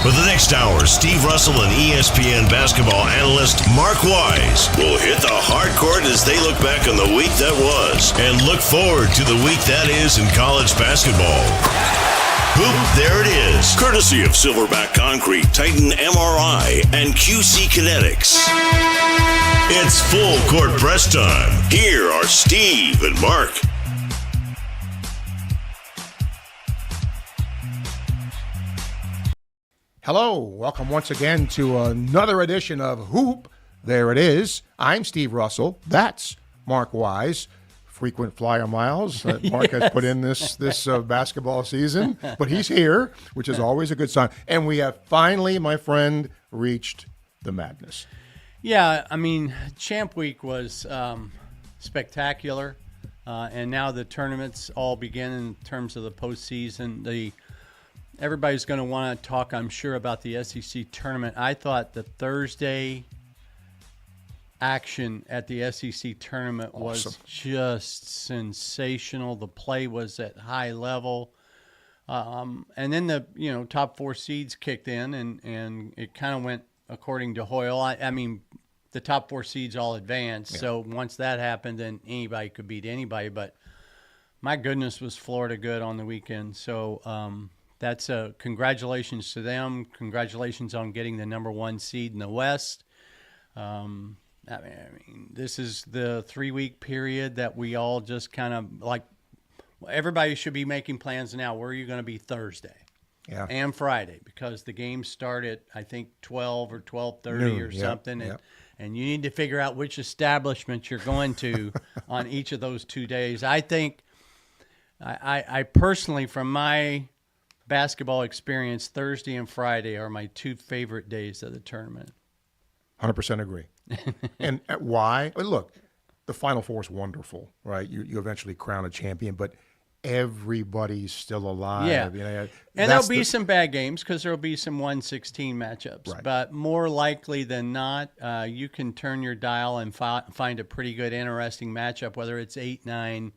For the next hour, Steve Russell and ESPN basketball analyst Mark Wise will hit the hard court as they look back on the week that was and look forward to the week that is in college basketball. Hoop, there it is. Courtesy of Silverback Concrete, Titan MRI, and QC Kinetics. It's full court press time. Here are Steve and Mark. Hello, welcome once again to another edition of Hoop. There it is. I'm Steve Russell. That's Mark Wise. Frequent flyer miles that Mark has put in this basketball season, but he's here, which is always a good sign. And we have finally, my friend, reached the madness. Yeah, I mean, Champ Week was spectacular, and now the tournaments all begin in terms of the postseason. Everybody's going to want to talk, I'm sure, about the SEC tournament. I thought the Thursday action at the SEC tournament was just sensational. The play was at high level. And then the top four seeds kicked in, and it kind of went according to Hoyle. I mean, the top four seeds all advanced. Yeah. So once that happened, then anybody could beat anybody. But my goodness, was Florida good on the weekend. So that's congratulations to them. Congratulations on getting the number one seed in the West. I mean, this is the 3-week period that we all just kind of like. Everybody should be making plans now. Where are you going to be Thursday? Yeah. And Friday, because the games start at, I think, 12 or 12:30 or something. And you need to figure out which establishment you're going to on each of those 2 days. I think, I personally, from my basketball experience, Thursday and Friday are my two favorite days of the tournament. 100% agree. And why? Look, the Final Four is wonderful, right? You eventually crown a champion, but everybody's still alive. Yeah. And there'll be some bad games because there'll be some 1-16 matchups. Right. But more likely than not, you can turn your dial and find a pretty good, interesting matchup, whether it's 8-9, 7-10,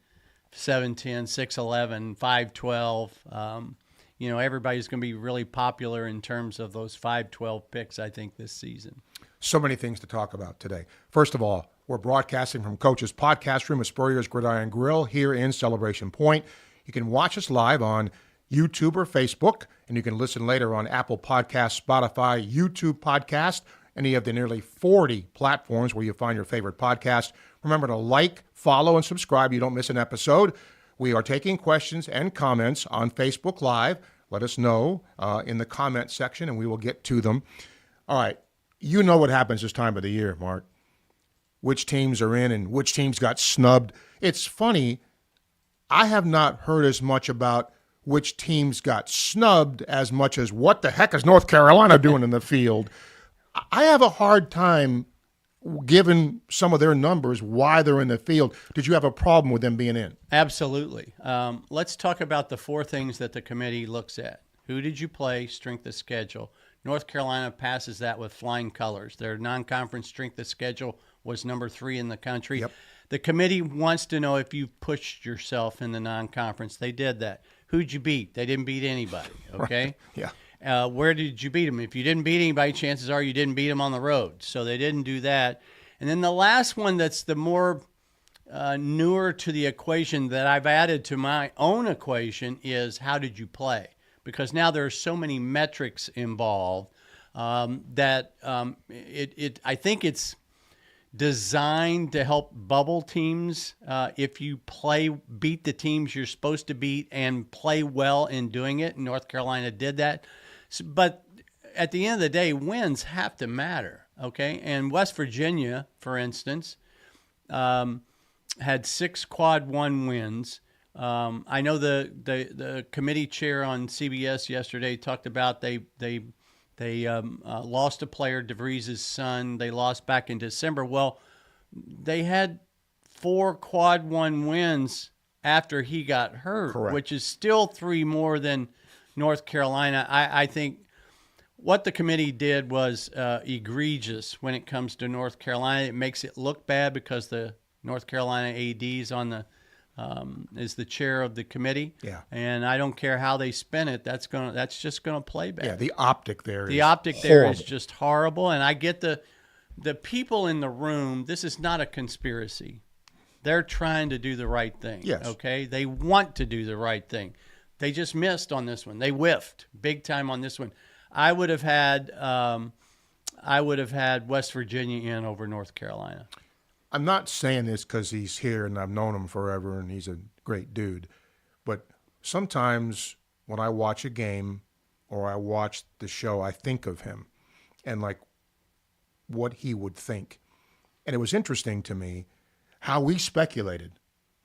6-11, 5-12. Everybody's going to be really popular in terms of those 5-12 picks, I think, this season. So many things to talk about today. First of all, we're broadcasting from Coach's podcast room at Spurrier's Gridiron Grill here in Celebration Point. You can watch us live on YouTube or Facebook, and you can listen later on Apple Podcasts, Spotify, YouTube Podcast, any of the nearly 40 platforms where you find your favorite podcast. Remember to like, follow, and subscribe. You don't miss an episode. We are taking questions and comments on Facebook Live. Let us know in the comment section, and we will get to them. All right. You know what happens this time of the year, Mark. Which teams are in and which teams got snubbed. It's funny, I have not heard as much about which teams got snubbed as much as what the heck is North Carolina doing in the field. I have a hard time, given some of their numbers, why they're in the field. Did you have a problem with them being in? Absolutely. Let's talk about the four things that the committee looks at. Who did you play? Strength of schedule. North Carolina passes that with flying colors. Their non-conference strength of schedule was number 3 in the country. Yep. The committee wants to know if you've pushed yourself in the non-conference. They did that. Who'd you beat? They didn't beat anybody, okay? Right. Yeah. Where did you beat them? If you didn't beat anybody, chances are you didn't beat them on the road. So they didn't do that. And then the last one that's the more newer to the equation that I've added to my own equation is how did you play? Because now there are so many metrics involved that I think it's designed to help bubble teams. If you beat the teams you're supposed to beat and play well in doing it, North Carolina did that. But at the end of the day, wins have to matter, okay? And West Virginia, for instance, had 6 quad 1 wins. I know the committee chair on CBS yesterday talked about they lost a player, DeVries' son. They lost back in December. Well, they had 4 quad 1 wins after he got hurt, Correct. Which is still 3 more than North Carolina. I think what the committee did was egregious when it comes to North Carolina. It makes it look bad because the North Carolina AD's on the is the chair of the committee. Yeah. And I don't care how they spin it. That's just gonna play bad. Yeah, the optic there The is optic there is horrible. just horrible. And I get the people in the room. This is not a conspiracy. They're trying to do the right thing. Yes. Okay. They want to do the right thing. They just missed on this one. They whiffed big time on this one. I would have had West Virginia in over North Carolina. I'm not saying this because he's here and I've known him forever and he's a great dude. But sometimes when I watch a game or I watch the show, I think of him and like what he would think. And it was interesting to me how we speculated,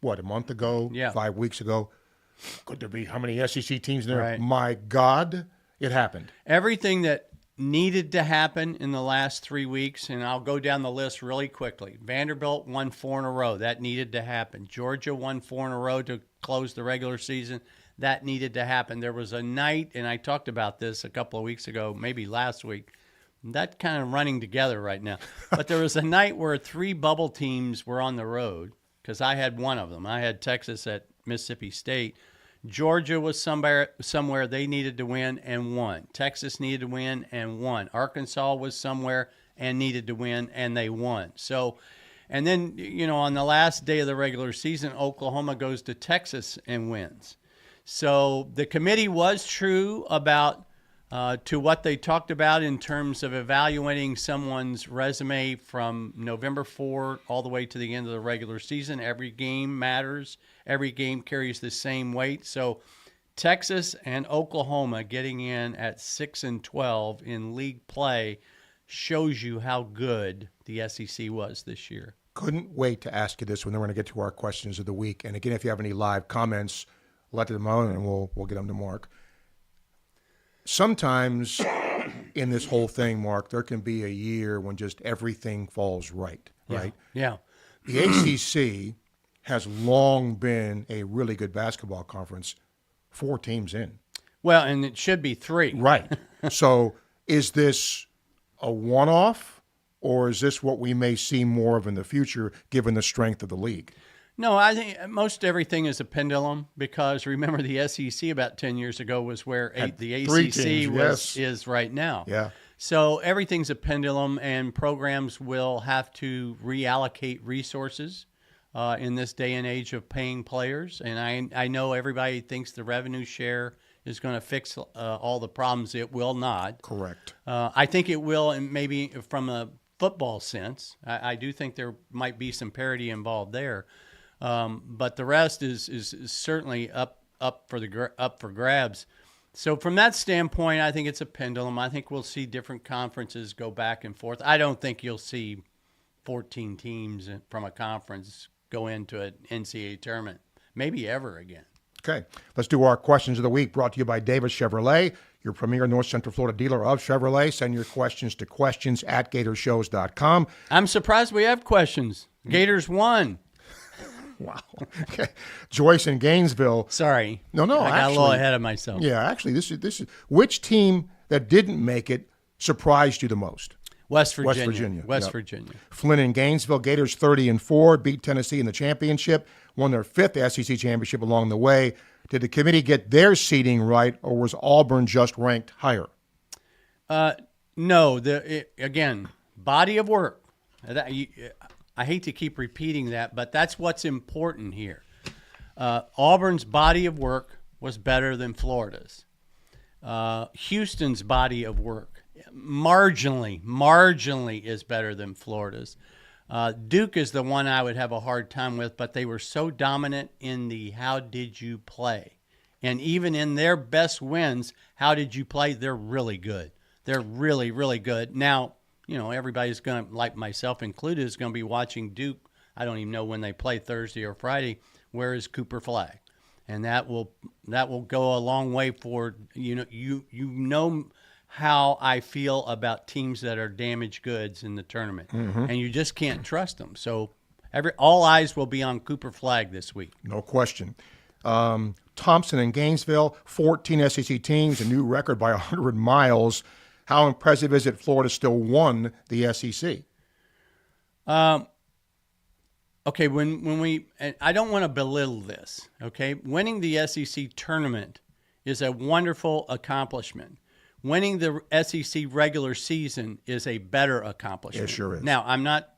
a month ago, Yeah. 5 weeks ago, could there be how many SEC teams in there? Right. My God, it happened. Everything that needed to happen in the last 3 weeks, and I'll go down the list really quickly. Vanderbilt won 4 in a row. That needed to happen. Georgia won 4 in a row to close the regular season. That needed to happen. There was a night, and I talked about this a couple of weeks ago, maybe last week. That kind of running together right now. But there was a night where 3 bubble teams were on the road, because I had one of them. I had Texas at Mississippi State. Georgia was somewhere they needed to win and won. Texas needed to win and won. Arkansas was somewhere and needed to win, and they won. So, and then, on the last day of the regular season, Oklahoma goes to Texas and wins. So the committee was true about to what they talked about in terms of evaluating someone's resume from November 4 all the way to the end of the regular season. Every game matters. Every game carries the same weight. So Texas and Oklahoma getting in at 6-12 in league play shows you how good the SEC was this year. Couldn't wait to ask you this when we're going to get to our questions of the week. And again, if you have any live comments, let them know and we'll get them to Mark. Sometimes in this whole thing, Mark, there can be a year when just everything falls right? Yeah. The ACC has long been a really good basketball conference, 4 teams in. Well, and it should be 3. Right. So is this a one-off, or is this what we may see more of in the future given the strength of the league? No, I think most everything is a pendulum, because remember the SEC about 10 years ago was where the 3 ACC teams, is right now. Yeah. So everything's a pendulum, and programs will have to reallocate resources in this day and age of paying players. And I know everybody thinks the revenue share is going to fix all the problems. It will not. Correct. I think it will, and maybe from a football sense. I do think there might be some parity involved there. But the rest is certainly up for grabs. So from that standpoint, I think it's a pendulum. I think we'll see different conferences go back and forth. I don't think you'll see 14 teams from a conference go into an NCAA tournament, maybe ever again. Okay, let's do our questions of the week, brought to you by Davis Chevrolet, your premier North Central Florida dealer of Chevrolet. Send your questions to questions@gatorshows.com. I'm surprised we have questions. Gators won. Wow. Okay. Joyce in Gainesville. Sorry. No, I got a little actually- ahead of myself. Yeah, actually, this is which team that didn't make it surprised you the most? West Virginia. West Yep. Virginia. Flynn in Gainesville, Gators 30-4, beat Tennessee in the championship, won their 5th SEC championship along the way. Did the committee get their seeding right, or was Auburn just ranked higher? No. Again, body of work. I hate to keep repeating that, but that's what's important here. Auburn's body of work was better than Florida's. Houston's body of work marginally is better than Florida's. Duke is the one I would have a hard time with, but they were so dominant in the how did you play. And even in their best wins, how did you play? They're really good. They're really, really good. Now, everybody's going to, like myself included, is going to be watching Duke. I don't even know when they play, Thursday or Friday. Where is Cooper Flag? And that will go a long way for, you know how I feel about teams that are damaged goods in the tournament. Mm-hmm. And you just can't trust them. So all eyes will be on Cooper Flag this week. No question. Thompson in Gainesville, 14 SEC teams, a new record by 100 miles. How impressive is it Florida still won the SEC? Okay, when we, and I don't want to belittle this, okay? Winning the SEC tournament is a wonderful accomplishment. Winning the SEC regular season is a better accomplishment. It sure is. Now, I'm not,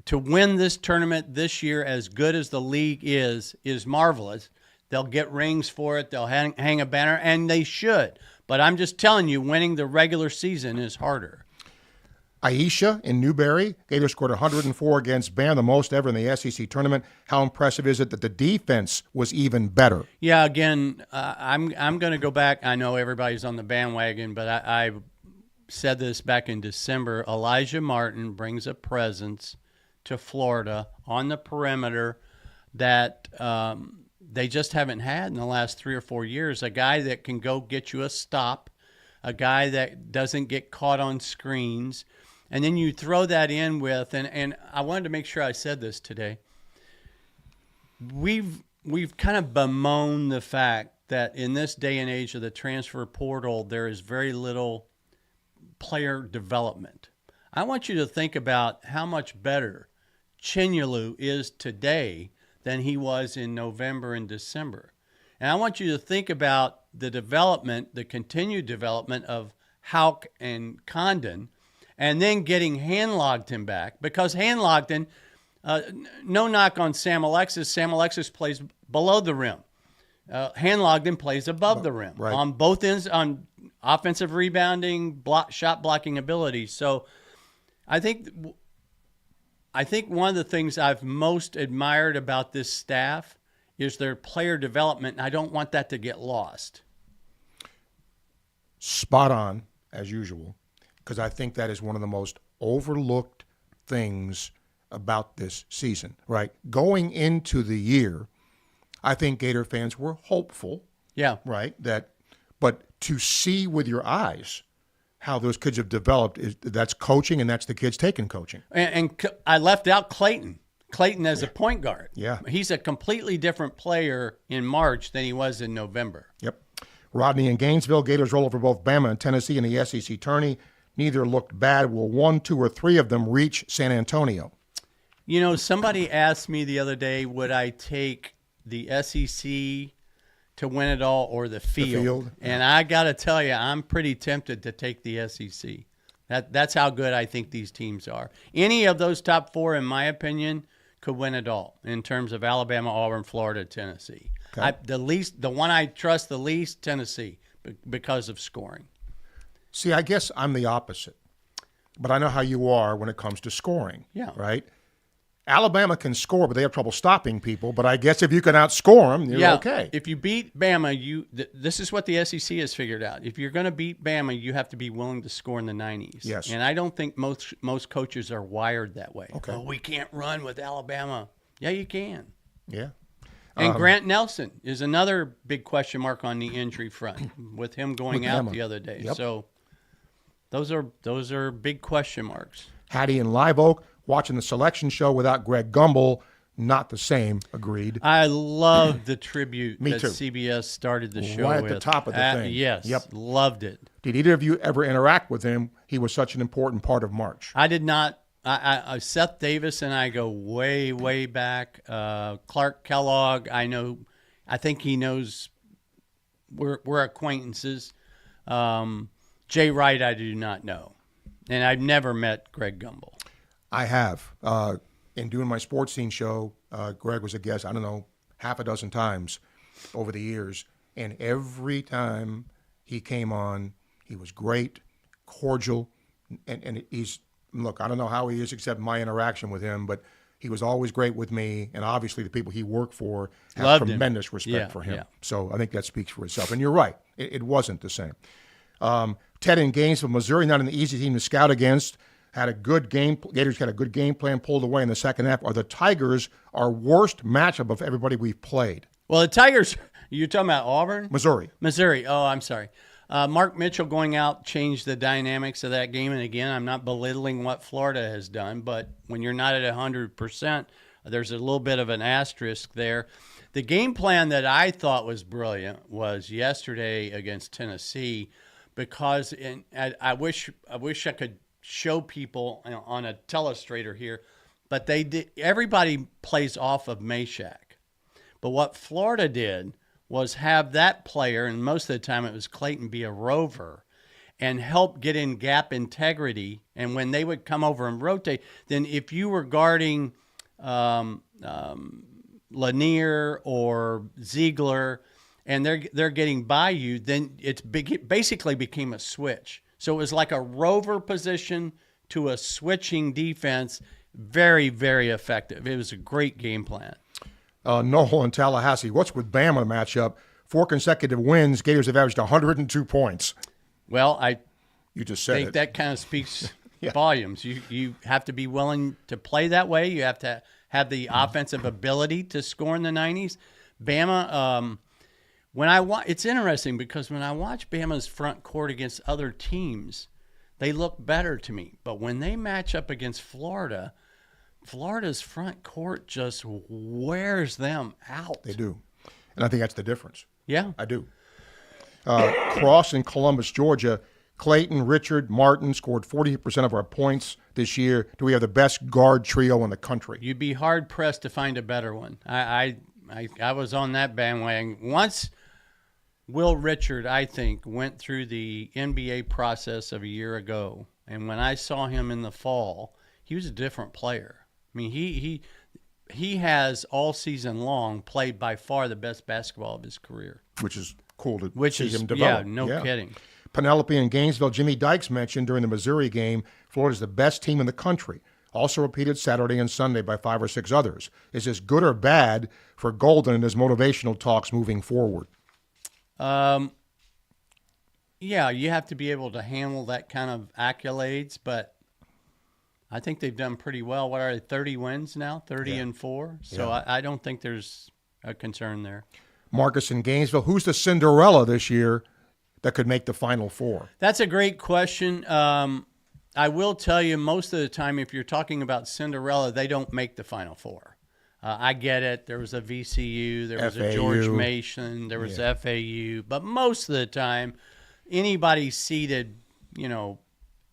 to win this tournament this year, as good as the league is marvelous. They'll get rings for it. They'll hang a banner, and they should. But I'm just telling you, winning the regular season is harder. Aisha in Newberry, Gators scored 104 against Bam, the most ever in the SEC tournament. How impressive is it that the defense was even better? Yeah, again, I'm going to go back. I know everybody's on the bandwagon, but I said this back in December. Elijah Martin brings a presence to Florida on the perimeter that they just haven't had in the last 3 or 4 years. A guy that can go get you a stop, a guy that doesn't get caught on screens. And then you throw that in with, and I wanted to make sure I said this today. We've kind of bemoaned the fact that in this day and age of the transfer portal, there is very little player development. I want you to think about how much better Chinyelu is today than he was in November and December. And I want you to think about the development, the continued development of Houck and Condon, and then getting Handlogden back. Because Handlogden, no knock on Sam Alexis. Sam Alexis plays below the rim. Handlogden plays above the rim on both ends, on offensive rebounding, shot blocking ability. So I think one of the things I've most admired about this staff is their player development, and I don't want that to get lost. Spot on, as usual, because I think that is one of the most overlooked things about this season, right? Going into the year, I think Gator fans were hopeful. Yeah. Right? But to see with your eyes how those kids have developed, that's coaching, and that's the kids taking coaching. And I left out Clayton. Clayton as a point guard. Yeah. He's a completely different player in March than he was in November. Yep. Rodney in Gainesville, Gators roll over both Bama and Tennessee in the SEC tourney. Neither looked bad. Will 1, 2, or 3 of them reach San Antonio? You know, somebody asked me the other day, would I take the SEC to win it all or the field? And I got to tell you, I'm pretty tempted to take the SEC. That's how good I think these teams are. Any of those top 4, in my opinion, could win it all in terms of Alabama, Auburn, Florida, Tennessee. Okay. The one I trust the least, Tennessee, because of scoring. See, I guess I'm the opposite. But I know how you are when it comes to scoring. Yeah. Right? Alabama can score, but they have trouble stopping people. But I guess if you can outscore them, you're okay. If you beat Bama, this is what the SEC has figured out. If you're going to beat Bama, you have to be willing to score in the 90s. Yes. And I don't think most coaches are wired that way. Okay. Oh, we can't run with Alabama. Yeah, you can. Yeah. And Grant Nelson is another big question mark on the injury front with him going out the other day. Yep. So those are big question marks. Hattie in Live Oak, watching the selection show without Greg Gumbel, not the same. Agreed. I love the tribute Me that too. CBS started the show Right with. at the top of the thing. Yes. Yep. Loved it. Did either of you ever interact with him? He was such an important part of March. I did not. Seth Davis and I go way, way back. Clark Kellogg, I think he knows we're acquaintances. Jay Wright, I do not know. And I've never met Greg Gumbel. I have. In doing my sports scene show, Greg was a guest, I don't know, half a dozen times over the years. And every time he came on, he was great, cordial, and he's, look, I don't know how he is except my interaction with him, but he was always great with me, and obviously the people he worked for have Loved tremendous him. respect for him. Yeah. So I think that speaks for itself. And you're right, it wasn't the same. Ted in Gainesville, Missouri, not an easy team to scout against. Had a good game. Gators had a good game plan, pulled away in the second half. Are the Tigers our worst matchup of everybody we've played? Well, the Tigers, you're talking about Auburn? Missouri. Oh, I'm sorry. Mark Mitchell going out changed the dynamics of that game. And again, I'm not belittling what Florida has done, but when you're not at 100%, there's a little bit of an asterisk there. The game plan that I thought was brilliant was yesterday against Tennessee, because I wish I could show people on a telestrator here but they did. Everybody plays off of Meshack. But what Florida did was have that player, and most of the time it was Clayton, be a rover and help get in gap integrity. And when they would come over and rotate, then if you were guarding Lanier or Ziegler and they're getting by you, then basically became a switch. So it was like a rover position to a switching defense. Very, very effective. It was a great game plan. Noel in Tallahassee. What's with Bama matchup? 4 consecutive wins. Gators have averaged 102 points. Well, You just said think it. that kind of speaks Yeah. volumes. You have to be willing to play that way. You have to have the offensive ability to score in the 90s. Bama, it's interesting because when I watch Bama's front court against other teams, they look better to me. But when they match up against Florida, Florida's front court just wears them out. They do. And I think that's the difference. Yeah. I do. Cross in Columbus, Georgia. Clayton, Richard, Martin scored 40% of our points this year. Do we have the best guard trio in the country? You'd be hard-pressed to find a better one. I was on that bandwagon. Once Will Richard, I think, went through the NBA process of a year ago, and when I saw him in the fall, he was a different player. I mean, he has all season long played by far the best basketball of his career. Which is cool to see him develop. Yeah, no kidding. Penelope in Gainesville, Jimmy Dykes mentioned during the Missouri game, Florida's the best team in the country. Also repeated Saturday and Sunday by 5 or 6 others. Is this good or bad for Golden in his motivational talks moving forward? Yeah, you have to be able to handle that kind of accolades, but I think they've done pretty well. What are they, 30 wins now, 30-4? So I don't think there's a concern there. Marcus in Gainesville, who's the Cinderella this year that could make the Final Four? That's a great question. I will tell you, most of the time, if you're talking about Cinderella, they don't make the Final Four. I get it. There was a VCU, there was a George Mason, there was FAU, but most of the time, anybody seeded,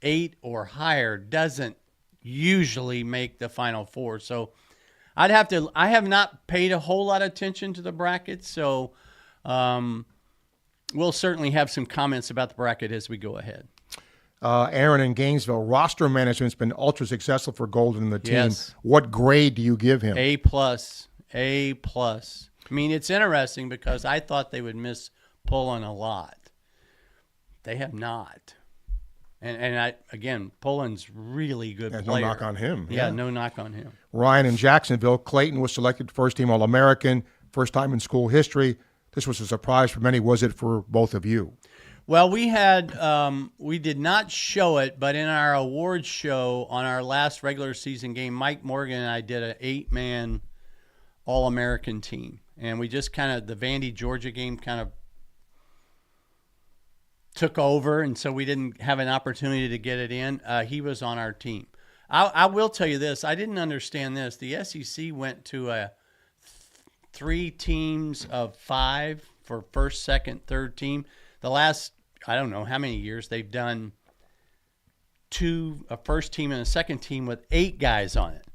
8 or higher doesn't usually make the Final Four. So I have not paid a whole lot of attention to the brackets, so we'll certainly have some comments about the bracket as we go ahead. Aaron in Gainesville, roster management's been ultra successful for Golden and the team. Yes. What grade do you give him? A+. I mean, it's interesting because I thought they would miss Pullen a lot. They have not. And Pullen's really good player. No knock on him. Yeah, no knock on him. Ryan in Jacksonville, Clayton was selected first-team All-American, first time in school history. This was a surprise for many. Was it for both of you? Well, we did not show it, but in our awards show on our last regular season game, Mike Morgan and I did an 8-man All-American team. And we just the Vandy, Georgia game kind of took over, and so we didn't have an opportunity to get it in. He was on our team. I will tell you this. I didn't understand this. The SEC went to 3 teams of 5 for first, second, third team. The last, I don't know how many years, they've done 2, a first team and a second team with 8 guys on it.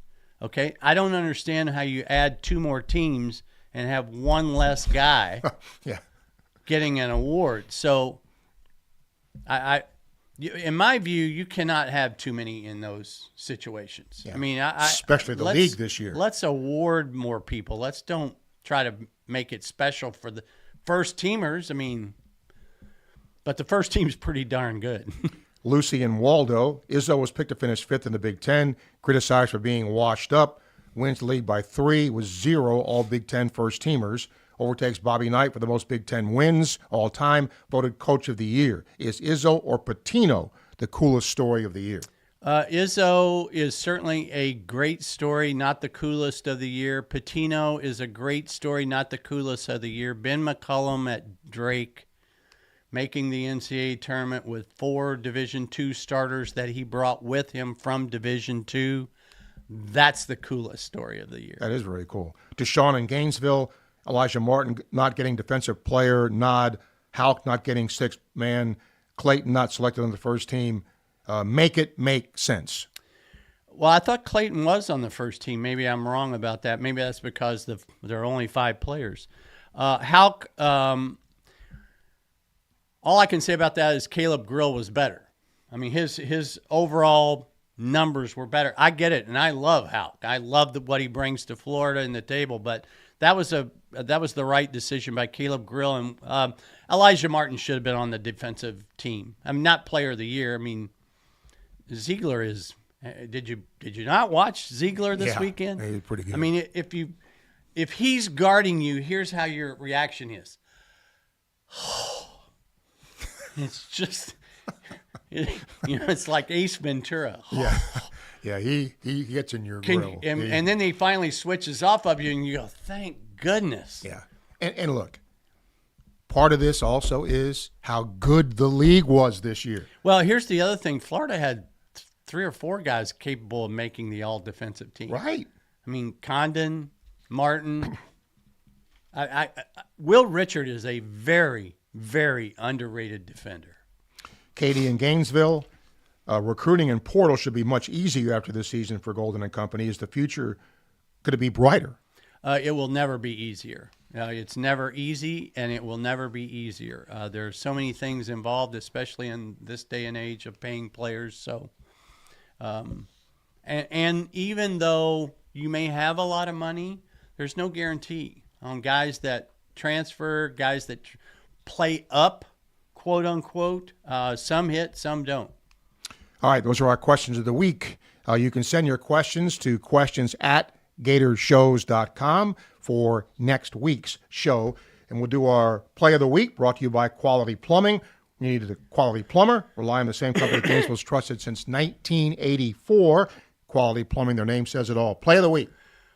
Okay? I don't understand how you add 2 more teams and have 1 less guy getting an award. So in my view, you cannot have too many in those situations. Yeah. I mean, especially the league this year. Let's award more people. Don't try to make it special for the first teamers. I mean, but the first team's pretty darn good. Lucy and Waldo, Izzo was picked to finish 5th in the Big Ten, criticized for being washed up, wins the league by 3, with 0 all Big Ten first teamers. Overtakes Bobby Knight for the most Big Ten wins all time, voted Coach of the Year. Is Izzo or Pitino the coolest story of the year? Izzo is certainly a great story, not the coolest of the year. Pitino is a great story, not the coolest of the year. Ben McCollum at Drake, making the NCAA tournament with 4 Division II starters that he brought with him from Division II. That's the coolest story of the year. That is very cool. Deshaun in Gainesville, Elijah Martin not getting defensive player nod, Houck not getting 6th man, Clayton not selected on the first team. Make it make sense. Well, I thought Clayton was on the first team. Maybe I'm wrong about that. Maybe that's because there are only 5 players. Houck, all I can say about that is Caleb Grill was better. I mean, his overall numbers were better. I get it, and I love Houck. I love what he brings to Florida and the table, but that was the right decision by Caleb Grill. And Elijah Martin should have been on the defensive team. I mean, not player of the year. I mean, Ziegler is. Did you not watch Ziegler this weekend? He's pretty good. I mean, if he's guarding you, here's how your reaction is. It's just, it's like Ace Ventura. Yeah, he gets in your grill. And then he finally switches off of you, and you go, thank goodness. Yeah, and look, part of this also is how good the league was this year. Well, here's the other thing. Florida had 3 or 4 guys capable of making the all-defensive team. Right. I mean, Condon, Martin. Will Richard is a very, very underrated defender. Katie in Gainesville, recruiting and portal should be much easier after this season for Golden and Company. Is the future going to be brighter? It will never be easier. It's never easy, and it will never be easier. There are so many things involved, especially in this day and age of paying players. So, and even though you may have a lot of money, there's no guarantee on guys that transfer, guys that play up, quote unquote. Some hit, some don't. All right, those are our questions of the week. You can send your questions to questions@gatorshows.com for next week's show. And we'll do our play of the week, brought to you by Quality Plumbing. You need a quality plumber. Rely on the same company Gainesville's trusted since 1984. Quality Plumbing, their name says it all. Play of the week.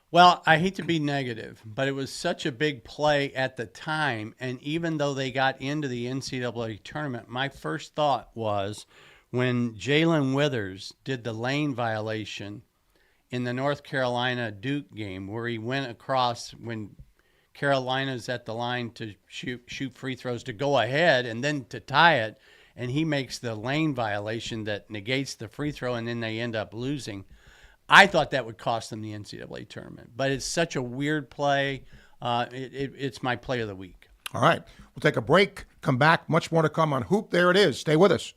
Well, I hate to be negative, but it was such a big play at the time. And even though they got into the NCAA tournament, my first thought was when Jalen Withers did the lane violation in the North Carolina Duke game, where he went across when Carolina's at the line to shoot free throws to go ahead and then to tie it, and he makes the lane violation that negates the free throw, and then they end up losing. I thought that would cost them the NCAA tournament, but it's such a weird play. It's my play of the week. All right. We'll take a break, come back. Much more to come on Hoop. There it is. Stay with us.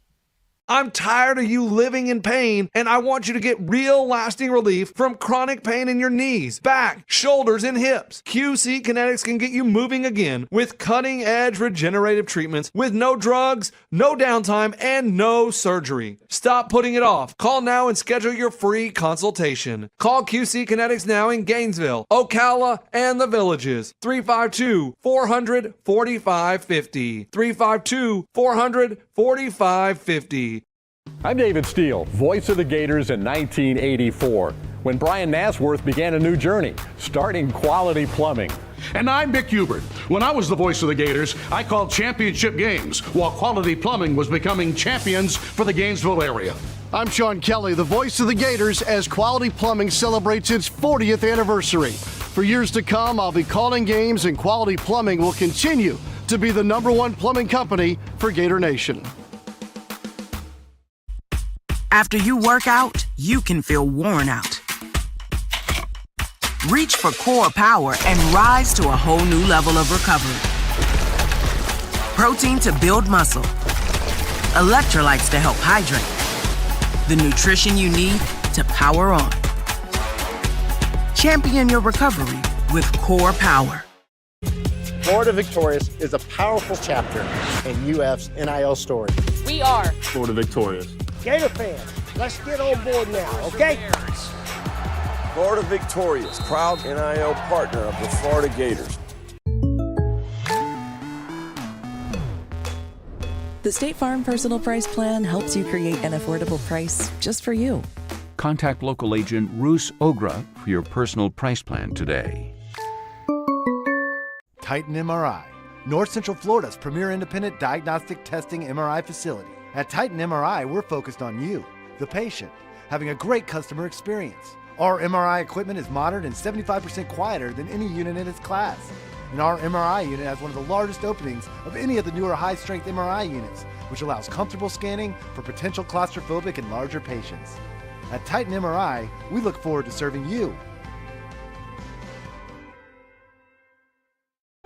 I'm tired of you living in pain, and I want you to get real lasting relief from chronic pain in your knees, back, shoulders, and hips. QC Kinetics can get you moving again with cutting-edge regenerative treatments with no drugs, no downtime, and no surgery. Stop putting it off. Call now and schedule your free consultation. Call QC Kinetics now in Gainesville, Ocala, and the Villages. 352-400-4550. 352-400-4550. I'm David Steele, voice of the Gators in 1984, when Brian Nasworth began a new journey, starting Quality Plumbing. And I'm Mick Hubert. When I was the voice of the Gators, I called championship games, while Quality Plumbing was becoming champions for the Gainesville area. I'm Sean Kelly, the voice of the Gators, as Quality Plumbing celebrates its 40th anniversary. For years to come, I'll be calling games, and Quality Plumbing will continue to be the #1 plumbing company for Gator Nation. After you work out, you can feel worn out. Reach for Core Power and rise to a whole new level of recovery. Protein to build muscle. Electrolytes to help hydrate. The nutrition you need to power on. Champion your recovery with Core Power. Florida Victorious is a powerful chapter in UF's NIL story. We are Florida Victorious. Gator fans, let's get on board now, okay? Florida Victorious, proud NIL partner of the Florida Gators. The State Farm Personal Price Plan helps you create an affordable price just for you. Contact local agent Roos Ogra for your personal price plan today. Titan MRI, North Central Florida's premier independent diagnostic testing MRI facility. At Titan MRI, we're focused on you, the patient, having a great customer experience. Our MRI equipment is modern and 75% quieter than any unit in its class. And our MRI unit has one of the largest openings of any of the newer high-strength MRI units, which allows comfortable scanning for potential claustrophobic and larger patients. At Titan MRI, we look forward to serving you.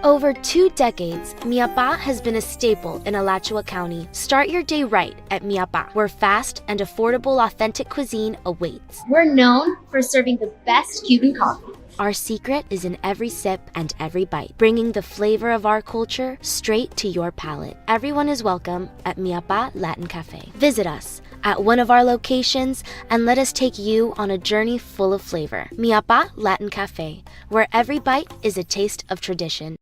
Over 2 decades, Miapa has been a staple in Alachua County. Start your day right at Miapa, where fast and affordable authentic cuisine awaits. We're known for serving the best Cuban coffee. Our secret is in every sip and every bite, bringing the flavor of our culture straight to your palate. Everyone is welcome at Miapa Latin Cafe. Visit us at one of our locations and let us take you on a journey full of flavor. Miapa Latin Cafe, where every bite is a taste of tradition.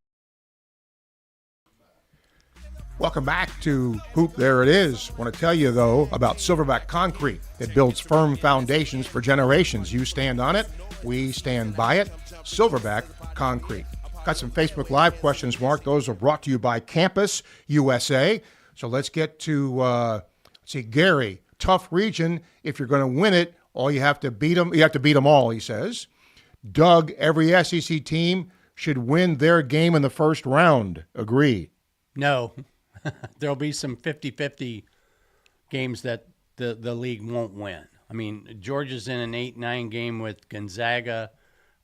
Welcome back to Hoop There It Is. Want to tell you, though, about Silverback Concrete that builds firm foundations for generations. You stand on it, we stand by it. Silverback Concrete. Got some Facebook Live questions, Mark. Those are brought to you by Campus USA. So let's get to, Gary. Tough region. If you're going to win it, all you have to beat them. You have to beat them all, he says. Doug, every SEC team should win their game in the first round. Agree. No. There'll be some 50-50 games that the league won't win. I mean, Georgia's in an 8-9 game with Gonzaga.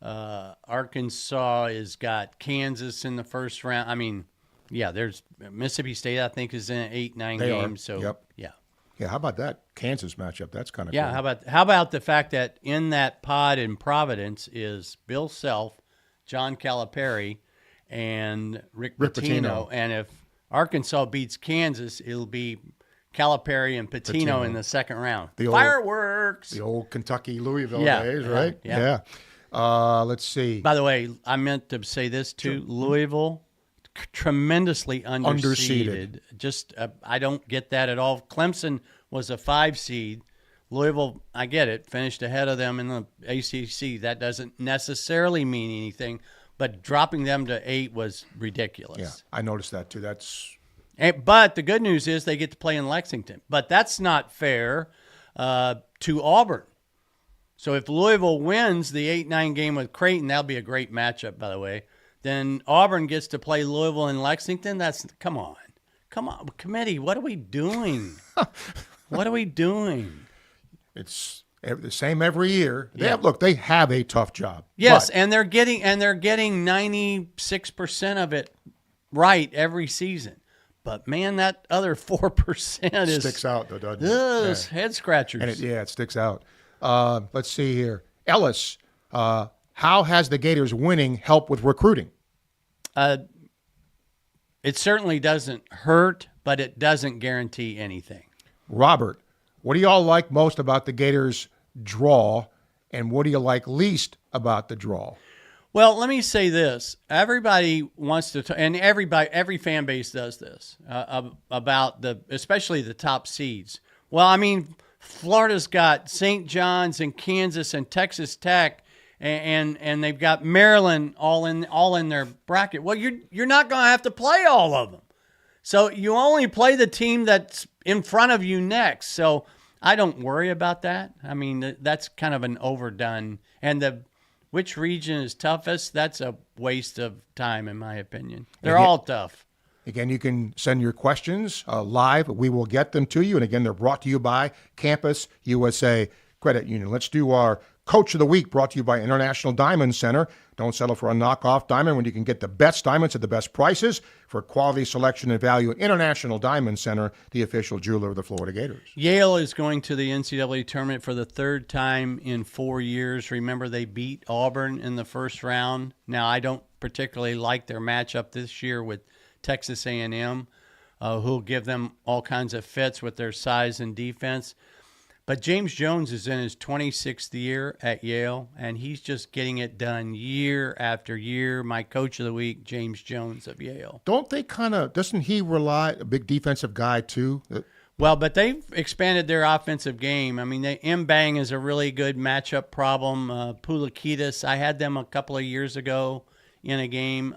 Arkansas has got Kansas in the first round. I mean, yeah, there's Mississippi State, I think, is in an 8-9 game. So, yep. Yeah. Yeah, how about that Kansas matchup? That's kind of cool. How about the fact that in that pod in Providence is Bill Self, John Calipari, and Rick Pitino. And if Arkansas beats Kansas, it'll be Calipari and Pitino in the second round. Fireworks! The old Kentucky-Louisville days, right? Yeah. Let's see. By the way, I meant to say this too. Louisville, tremendously underseeded. Just I don't get that at all. Clemson was a 5 seed. Louisville, I get it, finished ahead of them in the ACC. That doesn't necessarily mean anything. But dropping them to 8 was ridiculous. Yeah, I noticed that too. But the good news is they get to play in Lexington. But that's not fair to Auburn. So if Louisville wins the 8-9 game with Creighton, that'll be a great matchup, by the way. Then Auburn gets to play Louisville in Lexington. Come on, committee. What are we doing? What are we doing? It's the same every year. They have a tough job. Yes, and they're getting 96% of it right every season. But man, that other 4% sticks out though, doesn't it? Head scratchers. And it sticks out. Let's see here, Ellis. How has the Gators winning helped with recruiting? It certainly doesn't hurt, but it doesn't guarantee anything. Robert, what do y'all like most about the Gators' draw, and what do you like least about the draw? Well, let me say this. Everybody wants to, and every fan base does this, about especially the top seeds. Well, I mean, Florida's got St. John's and Kansas and Texas Tech, and they've got Maryland all in their bracket. Well, you're not going to have to play all of them. So you only play the team that's in front of you next. So I don't worry about that. I mean, that's kind of an overdone. And which region is toughest, that's a waste of time, in my opinion. They're all tough. Again, you can send your questions live. We will get them to you. And again, they're brought to you by Campus USA Credit Union. Let's do our Coach of the Week, brought to you by International Diamond Center. Don't settle for a knockoff diamond when you can get the best diamonds at the best prices. For quality selection and value, International Diamond Center, the official jeweler of the Florida Gators. Yale is going to the NCAA tournament for the third time in 4 years. Remember, they beat Auburn in the first round. Now, I don't particularly like their matchup this year with Texas A&M, who'll give them all kinds of fits with their size and defense. But James Jones is in his 26th year at Yale, and he's just getting it done year after year. My Coach of the Week, James Jones of Yale. Doesn't he rely, a big defensive guy too? Well, but they've expanded their offensive game. I mean, M-Bang is a really good matchup problem. Pulakitas, I had them a couple of years ago in a game.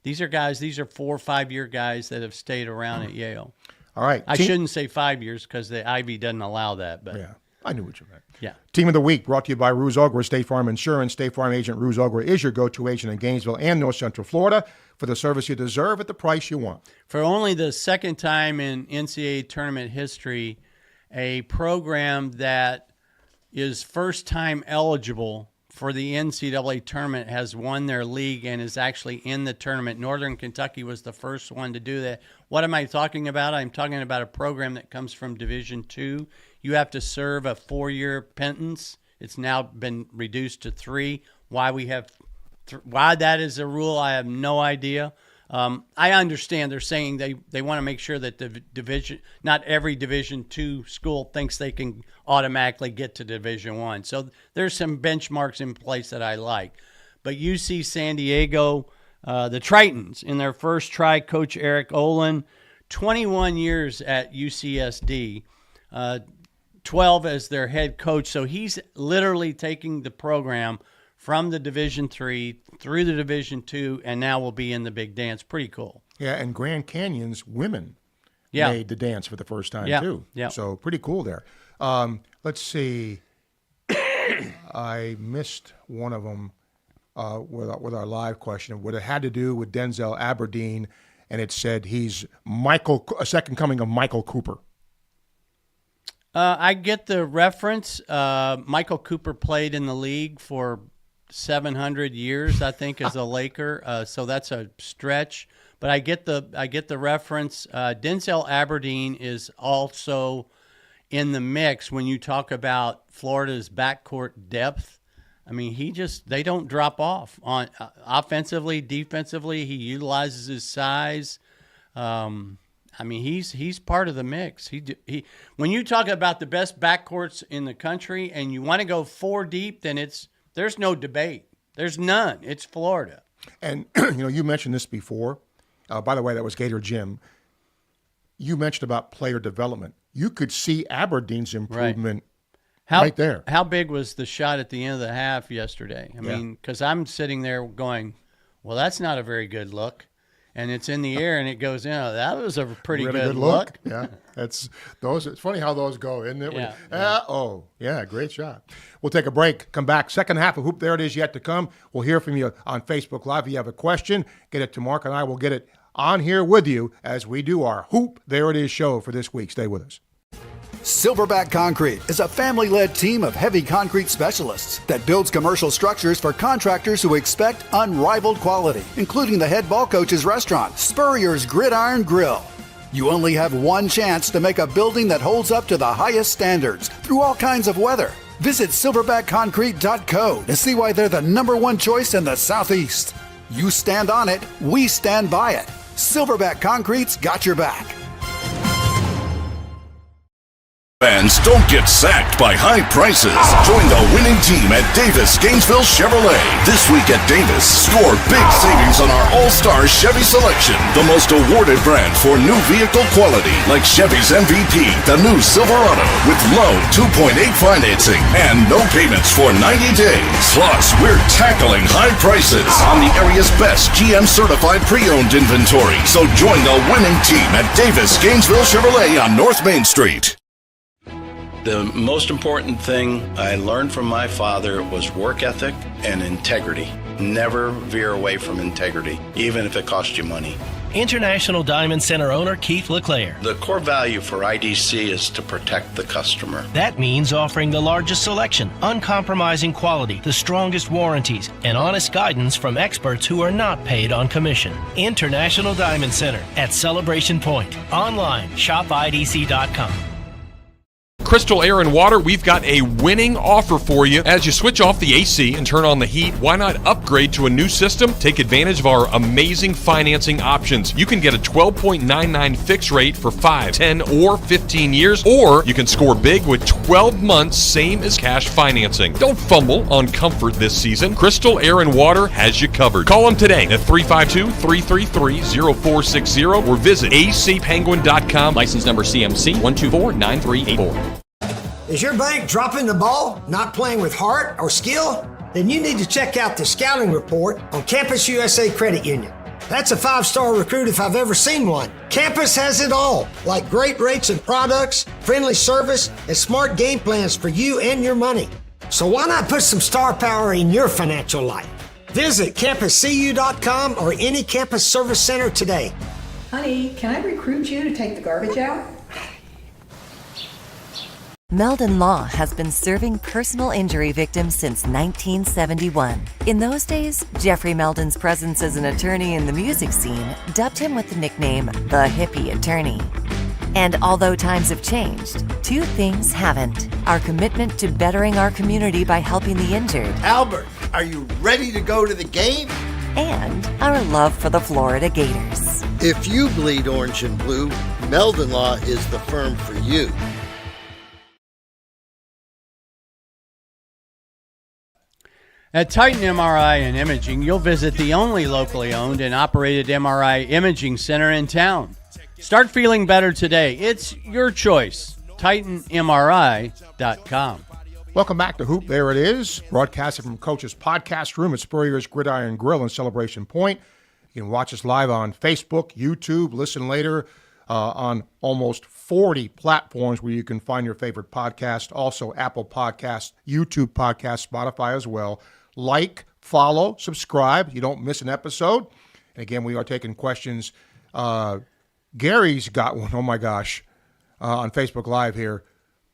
These are 4 or 5 year guys that have stayed around at Yale. All right. I shouldn't say 5 years because the Ivy doesn't allow that. But yeah, I knew what you meant. Yeah. Team of the Week brought to you by Ruse Ogra State Farm Insurance. State Farm agent Ruse Ogra is your go-to agent in Gainesville and North Central Florida for the service you deserve at the price you want. For only the second time in NCAA tournament history, a program that is first time eligible for the NCAA tournament, has won their league, and is actually in the tournament. Northern Kentucky was the first one to do that. What am I talking about? I'm talking about a program that comes from Division II. You have to serve a 4-year penance. It's now been reduced to 3. Why that is a rule, I have no idea. I understand they're saying they want to make sure that not every Division II school thinks they can automatically get to Division I. So there's some benchmarks in place that I like. But UC San Diego, the Tritons, in their first try, Coach Eric Olin, 21 years at UCSD, 12 as their head coach. So he's literally taking the program from the Division III through the Division II, and now will be in the big dance. Pretty cool. Yeah, and Grand Canyon's women made the dance for the first time, too. Yeah. So pretty cool there. Let's see. I missed one of them with our live question. What it had to do with Denzel Aberdeen, and it said he's a second coming of Michael Cooper. I get the reference. Michael Cooper played in the league for 700 years, I think, as a Laker. So that's a stretch, but I get the reference. Denzel Aberdeen is also in the mix when you talk about Florida's backcourt depth. I mean, they don't drop off on offensively, defensively. He utilizes his size. I mean, he's part of the mix. When you talk about the best backcourts in the country and you want to go 4 deep, then there's no debate. There's none. It's Florida. And you mentioned this before. By the way, that was Gator Jim. You mentioned about player development. You could see Aberdeen's improvement right there. How big was the shot at the end of the half yesterday? I mean, because I'm sitting there going, well, that's not a very good look. And it's in the air and it goes in. That was a pretty really good look. Yeah, it's funny how those go, isn't it? Yeah. Great shot. We'll take a break. Come back. Second half of Hoop There It Is yet to come. We'll hear from you on Facebook Live. If you have a question, get it to Mark and I will get it on here with you as we do our Hoop There It Is show for this week. Stay with us. Silverback Concrete is a family-led team of heavy concrete specialists that builds commercial structures for contractors who expect unrivaled quality, including the head ball coach's restaurant, Spurrier's Gridiron Grill. You only have one chance to make a building that holds up to the highest standards through all kinds of weather. Visit silverbackconcrete.co to see why they're the #1 choice in the Southeast. You stand on it, we stand by it. Silverback Concrete's got your back. Fans, don't get sacked by high prices. Join the winning team at Davis Gainesville Chevrolet. This week at Davis, score big savings on our all-star Chevy selection. The most awarded brand for new vehicle quality, like Chevy's MVP, the new Silverado, with low 2.8 financing and no payments for 90 days. Plus, we're tackling high prices on the area's best GM-certified pre-owned inventory. So join the winning team at Davis Gainesville Chevrolet on North Main Street. The most important thing I learned from my father was work ethic and integrity. Never veer away from integrity, even if it costs you money. International Diamond Center owner Keith LeClaire. The core value for IDC is to protect the customer. That means offering the largest selection, uncompromising quality, the strongest warranties, and honest guidance from experts who are not paid on commission. International Diamond Center at Celebration Point. Online, shopidc.com. Crystal Air and Water, we've got a winning offer for you. As you switch off the AC and turn on the heat, why not upgrade to a new system? Take advantage of our amazing financing options. You can get a 12.99 fixed rate for 5, 10, or 15 years, or you can score big with 12 months, same as cash financing. Don't fumble on comfort this season. Crystal Air and Water has you covered. Call them today at 352-333-0460 or visit acpenguin.com. License number CMC 1249384. Is your bank dropping the ball, not playing with heart or skill? Then you need to check out the scouting report on Campus USA Credit Union. That's a 5-star recruit if I've ever seen one. Campus has it all, like great rates and products, friendly service, and smart game plans for you and your money. So why not put some star power in your financial life? Visit campuscu.com or any campus service center today. Honey, can I recruit you to take the garbage out? Meldon Law has been serving personal injury victims since 1971. In those days, Jeffrey Meldon's presence as an attorney in the music scene dubbed him with the nickname the Hippie Attorney. And although times have changed, two things haven't. Our commitment to bettering our community by helping the injured. Albert, are you ready to go to the game? And our love for the Florida Gators. If you bleed orange and blue, Meldon Law is the firm for you. At Titan MRI and Imaging, you'll visit the only locally owned and operated MRI imaging center in town. Start feeling better today. It's your choice. TitanMRI.com. Welcome back to Hoop. There it is. Broadcasting from Coach's podcast room at Spurrier's Gridiron Grill in Celebration Point. You can watch us live on Facebook, YouTube, listen later on almost 40 platforms where you can find your favorite podcast. Also, Apple Podcasts, YouTube Podcasts, Spotify as well. Like, follow, subscribe. You don't miss an episode. And again, we are taking questions. Gary's got one, oh my gosh, on Facebook Live here.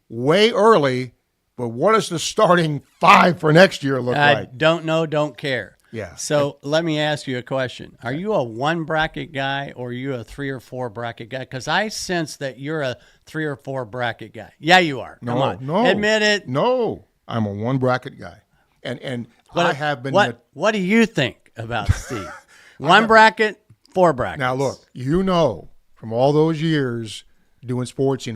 Way early, but what does the starting five for next year look like? I don't know, don't care. Yeah. So let me ask you a question. Are you a one bracket guy or are you a 3 or 4 bracket guy? Because I sense that you're a 3 or 4 bracket guy. Yeah, you are. Come on. No. Admit it. No, I'm a one bracket guy. And I have been. What do you think about Steve? One bracket, 4 brackets. Now look, you know, from all those years doing sports,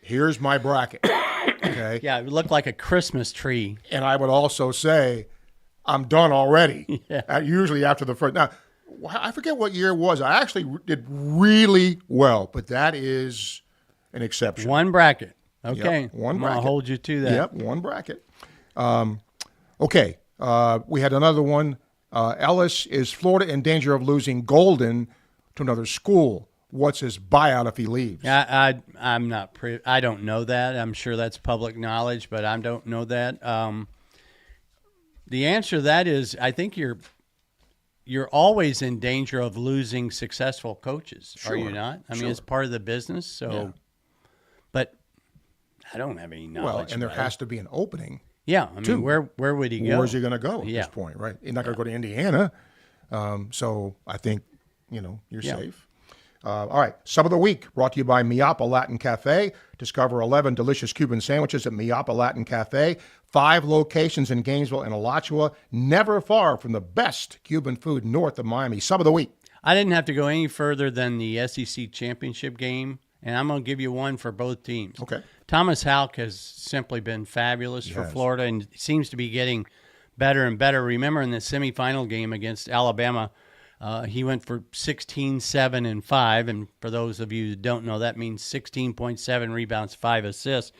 here's my bracket. Okay. Yeah, it would look like a Christmas tree. And I would also say, I'm done already. Yeah. Usually after the first. Now, I forget what year it was. I actually did really well, but that is an exception. One bracket. Okay. Yep, one bracket. I'll hold you to that. Yep, one bracket. Okay. We had another one. Ellis, is Florida in danger of losing Golden to another school? What's his buyout if he leaves? I'm not. I don't know that. I'm sure that's public knowledge, but I don't know that. The answer to that is, I think you're always in danger of losing successful coaches. Sure. Are you not? I mean, it's part of the business. So, yeah. But I don't have any knowledge. Well, and there has to be an opening. Yeah, I mean, where would he go? Where's he going to go at this point, right? He's not going to go to Indiana. So I think, you're safe. All right, Sub of the Week brought to you by Miapa Latin Cafe. Discover 11 delicious Cuban sandwiches at Miapa Latin Cafe. 5 locations in Gainesville and Alachua, never far from the best Cuban food north of Miami. Sub of the Week. I didn't have to go any further than the SEC championship game, and I'm going to give you one for both teams. Okay. Thomas Houck has simply been fabulous for Florida and seems to be getting better and better. Remember in the semifinal game against Alabama, he went for 16, 7, and 5. And for those of you who don't know, that means 16.7 rebounds, 5 assists.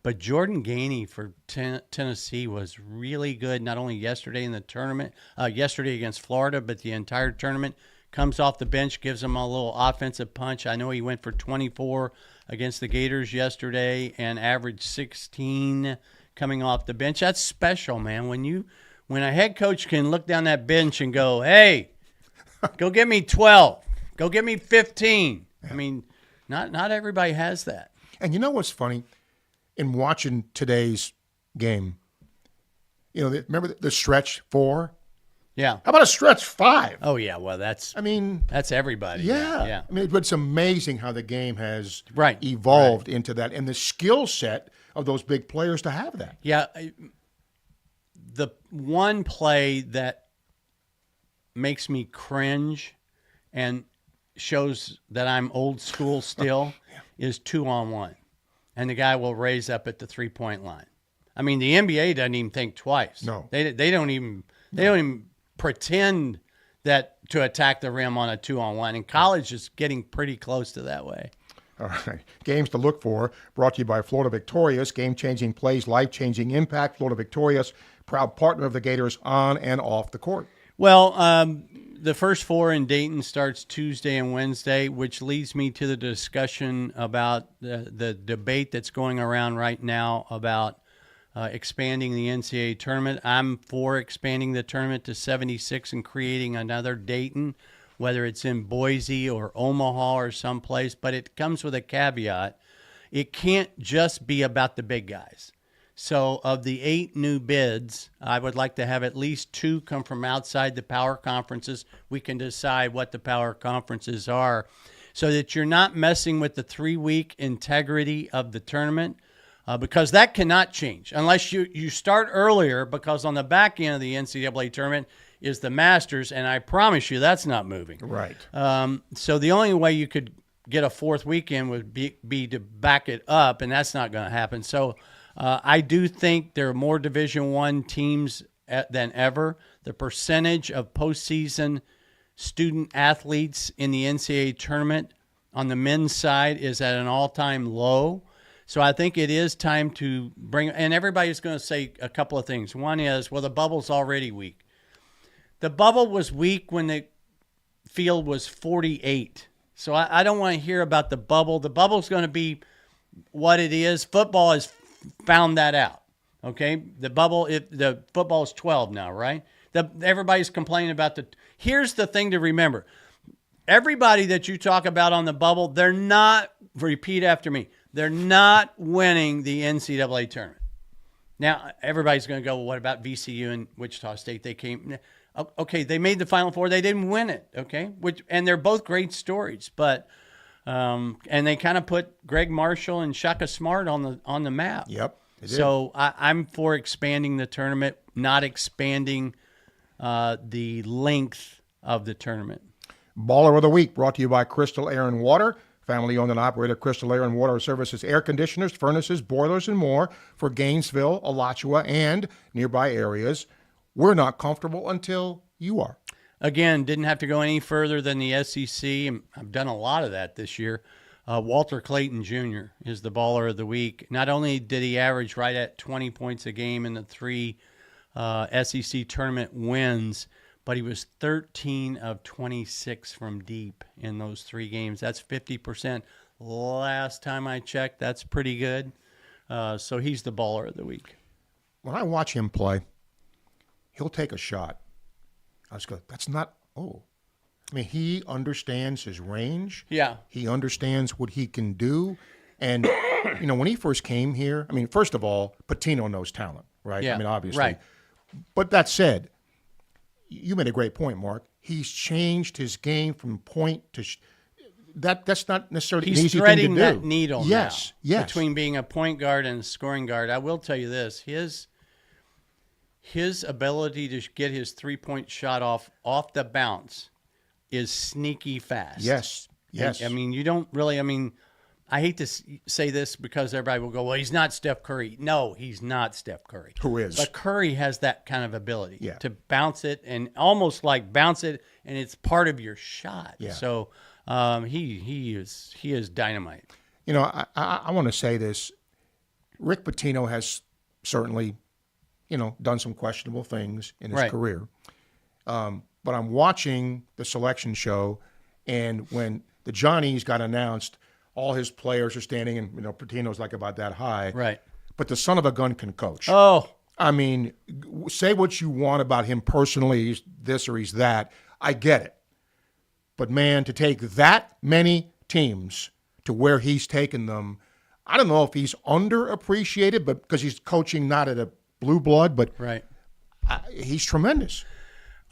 But Jordan Gainey for Tennessee was really good, not only yesterday in the tournament, yesterday against Florida, but the entire tournament. Comes off the bench, gives them a little offensive punch. I know he went for 24 against the Gators yesterday and averaged 16 coming off the bench. That's special, man. When a head coach can look down that bench and go, hey, go get me 12, go get me 15. I mean, not everybody has that. And you know what's funny? In watching today's game, remember the stretch 4? Yeah. How about a stretch 5? Oh, yeah. Well, that's everybody. Yeah. I mean, it's amazing how the game has evolved into that and the skill set of those big players to have that. Yeah. The one play that makes me cringe and shows that I'm old school still is 2-on-1. And the guy will raise up at the 3-point line. I mean, the NBA doesn't even think twice. No. They don't even pretend that to attack the rim on a 2-on-1. And college is getting pretty close to that way. All right. Games to look for, brought to you by Florida Victorious. Game-changing plays, life-changing impact. Florida Victorious, proud partner of the Gators on and off the court. Well, the first 4 in Dayton starts Tuesday and Wednesday, which leads me to the discussion about the debate that's going around right now about expanding the NCAA tournament. I'm for expanding the tournament to 76 and creating another Dayton, whether it's in Boise or Omaha or someplace, but it comes with a caveat. it can't just be about the big guys. So of the 8 new bids, I would like to have at least 2 come from outside the power conferences. We can decide what the power conferences are so that you're not messing with the 3-week integrity of the tournament because that cannot change unless you start earlier, because on the back end of the NCAA tournament is the Masters, and I promise you that's not moving. Right. So the only way you could get a 4th weekend would be to back it up, and that's not going to happen. So I do think there are more Division I teams than ever. The percentage of postseason student athletes in the NCAA tournament on the men's side is at an all-time low. So I think it is time to bring – and everybody's going to say a couple of things. One is, well, the bubble's already weak. The bubble was weak when the field was 48. So I don't want to hear about the bubble. The bubble's going to be what it is. Football has found that out. Okay, the bubble. The football is 12 now, right? Everybody's complaining about the. Here's the thing to remember: everybody that you talk about on the bubble, they're not. Repeat after me. They're not winning the NCAA tournament. Now everybody's going to go, well, what about VCU and Wichita State? They came. Okay, they made the Final Four. They didn't win it. Okay, and they're both great stories, but. And they kind of put Greg Marshall and Shaka Smart on the map. Yep. So I'm for expanding the tournament, not expanding the length of the tournament. Baller of the Week brought to you by Crystal Air and Water. Family-owned and operated Crystal Air and Water services air conditioners, furnaces, boilers, and more for Gainesville, Alachua, and nearby areas. We're not comfortable until you are. Again, didn't have to go any further than the SEC. And I've done a lot of that this year. Walter Clayton Jr. is the baller of the week. Not only did he average right at 20 points a game in the 3 SEC tournament wins, but he was 13 of 26 from deep in those 3 games. That's 50%. Last time I checked, that's pretty good. So he's the baller of the week. When I watch him play, he'll take a shot. I just go, that's not, I mean, he understands his range. Yeah. He understands what he can do. And, when he first came here, I mean, first of all, Pitino knows talent, right? Yeah. I mean, obviously. Right. But that said, you made a great point, Mark. He's changed his game from point to that's not necessarily an easy thing to do. He's threading that needle yes, now yes. between being a point guard and a scoring guard. I will tell you this. His ability to get his 3-point shot off the bounce is sneaky fast. Yes, yes. I mean, you don't really, I hate to say this because everybody will go, well, he's not Steph Curry. No, he's not Steph Curry. Who is? But Curry has that kind of ability Yeah. to bounce it and almost like bounce it, and it's part of your shot. Yeah. So he is dynamite. I want to say this. Rick Pitino has certainly, done some questionable things in his Right. career. But I'm watching the selection show, and when the Johnnies got announced, all his players are standing, and Pitino's like about that high. Right. But the son of a gun can coach. Oh. I mean, say what you want about him personally, he's this or he's that. I get it. But, man, to take that many teams to where he's taken them, I don't know if he's underappreciated, but because he's coaching not at a blue blood, but right. He's tremendous.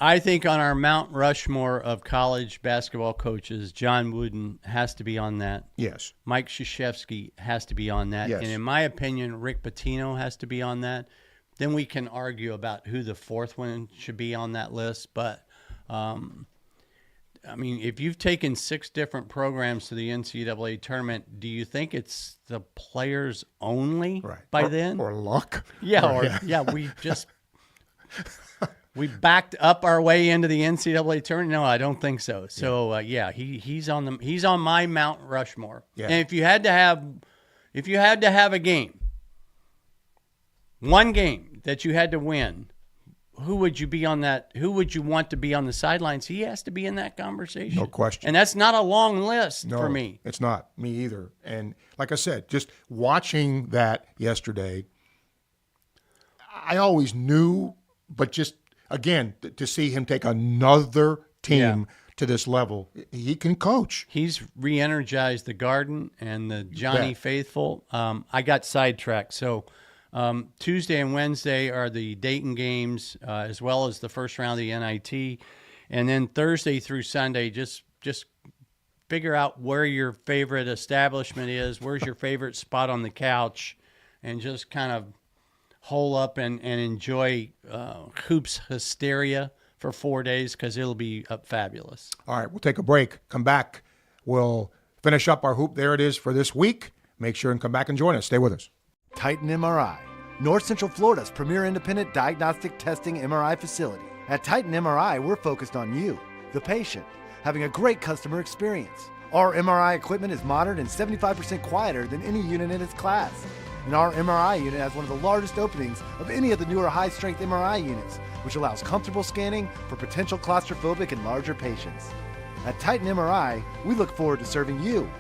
I think on our Mount Rushmore of college basketball coaches, John Wooden has to be on that. Yes. Mike Krzyzewski has to be on that. Yes. And in my opinion, Rick Pitino has to be on that. Then we can argue about who the 4th one should be on that list. But, if you've taken 6 different programs to the NCAA tournament, do you think it's the players only by then? Or luck? Yeah, we just... We backed up our way into the NCAA tournament. No, I don't think so. So he's on my Mount Rushmore. Yeah. And if you had to have a game, one game that you had to win, who would you be on that? Who would you want to be on the sidelines? He has to be in that conversation. No question. And that's not a long list for me. It's not. Me either. And like I said, just watching that yesterday, I always knew, but just again, to see him take another team to this level, he can coach. He's re-energized the Garden and the Johnny Faithful. I got sidetracked. So Tuesday and Wednesday are the Dayton games, as well as the first round of the NIT. And then Thursday through Sunday, just figure out where your favorite establishment is, where's your favorite spot on the couch, and just kind of hole up and enjoy hoops hysteria for 4 days, because it'll be fabulous. All right, we'll take a break. Come back. We'll finish up our hoop. There it is for this week. Make sure and come back and join us. Stay with us. Titan MRI, North Central Florida's premier independent diagnostic testing MRI facility. At Titan MRI, we're focused on you, the patient, having a great customer experience. Our MRI equipment is modern and 75% quieter than any unit in its class. And our MRI unit has one of the largest openings of any of the newer high-strength MRI units, which allows comfortable scanning for potential claustrophobic and larger patients. At Titan MRI, we look forward to serving you.